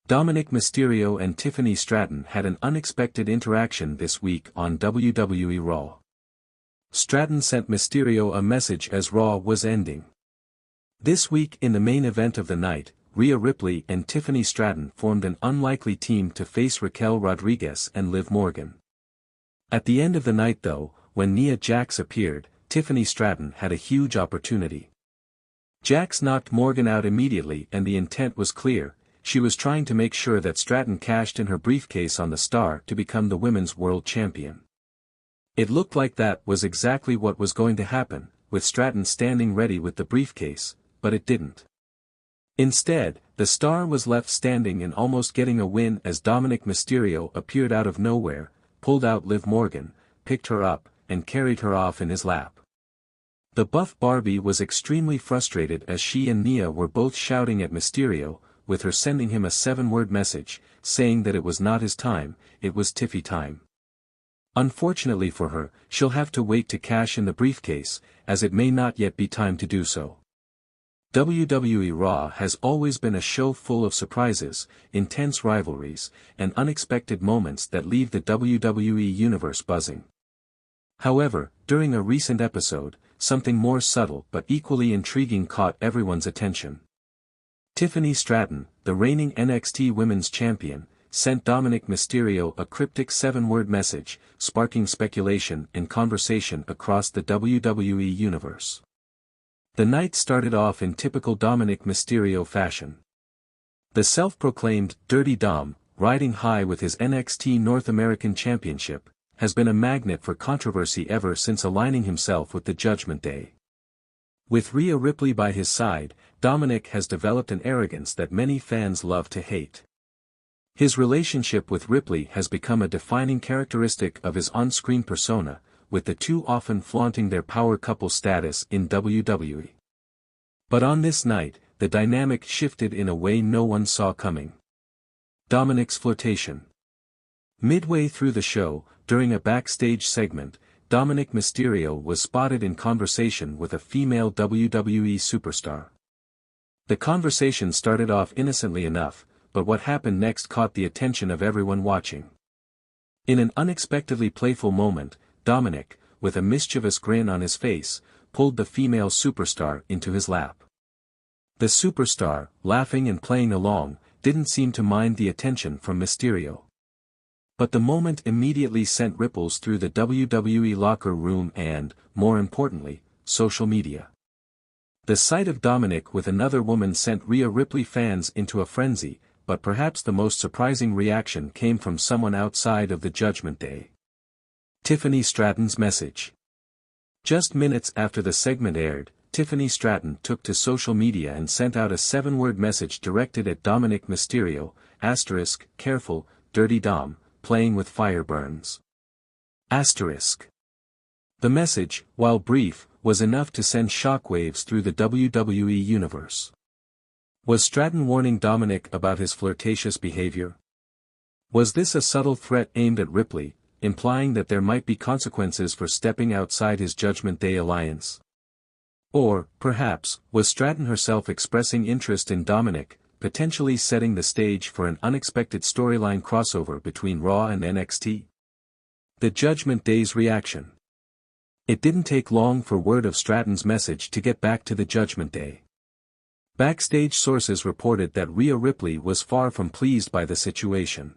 Dominik Mysterio and Tiffany Stratton had an unexpected interaction this week on WWE Raw. Stratton sent Mysterio a message as Raw was ending. This week in the main event of the night, Rhea Ripley and Tiffany Stratton formed an unlikely team to face Raquel Rodriguez and Liv Morgan. At the end of the night though, when Nia Jax appeared, Tiffany Stratton had a huge opportunity. Jax knocked Morgan out immediately and the intent was clear. She was trying to make sure that Stratton cashed in her briefcase on the Star to become the Women's World Champion. It looked like that was exactly what was going to happen, with Stratton standing ready with the briefcase, but it didn't. Instead, the Star was left standing and almost getting a win as Dominik Mysterio appeared out of nowhere, pulled out Liv Morgan, picked her up, and carried her off in his lap. The buff Barbie was extremely frustrated as she and Nia were both shouting at Mysterio, with her sending him a 7-word message, saying that it was not his time, it was Tiffy time. Unfortunately for her, she'll have to wait to cash in the briefcase, as it may not yet be time to do so. WWE Raw has always been a show full of surprises, intense rivalries, and unexpected moments that leave the WWE universe buzzing. However, during a recent episode, something more subtle but equally intriguing caught everyone's attention. Tiffany Stratton, the reigning NXT Women's Champion, sent Dominik Mysterio a cryptic 7-word message, sparking speculation and conversation across the WWE universe. The night started off in typical Dominik Mysterio fashion. The self-proclaimed Dirty Dom, riding high with his NXT North American Championship, has been a magnet for controversy ever since aligning himself with the Judgment Day. With Rhea Ripley by his side, Dominik has developed an arrogance that many fans love to hate. His relationship with Ripley has become a defining characteristic of his on-screen persona, with the two often flaunting their power couple status in WWE. But on this night, the dynamic shifted in a way no one saw coming. Dominik's flirtation. Midway through the show, during a backstage segment, Dominik Mysterio was spotted in conversation with a female WWE superstar. The conversation started off innocently enough, but what happened next caught the attention of everyone watching. In an unexpectedly playful moment, Dominik, with a mischievous grin on his face, pulled the female superstar into his lap. The superstar, laughing and playing along, didn't seem to mind the attention from Mysterio. But the moment immediately sent ripples through the WWE locker room and, more importantly, social media. The sight of Dominik with another woman sent Rhea Ripley fans into a frenzy, but perhaps the most surprising reaction came from someone outside of the Judgment Day. Tiffany Stratton's message. Just minutes after the segment aired, Tiffany Stratton took to social media and sent out a 7-word message directed at Dominik Mysterio, *Careful, Dirty Dom, playing with fire burns. The message, while brief, was enough to send shockwaves through the WWE universe. Was Stratton warning Dominik about his flirtatious behavior? Was this a subtle threat aimed at Ripley, implying that there might be consequences for stepping outside his Judgment Day alliance? Or, perhaps, was Stratton herself expressing interest in Dominik, potentially setting the stage for an unexpected storyline crossover between Raw and NXT? The Judgment Day's reaction. It didn't take long for word of Stratton's message to get back to the Judgment Day. Backstage sources reported that Rhea Ripley was far from pleased by the situation.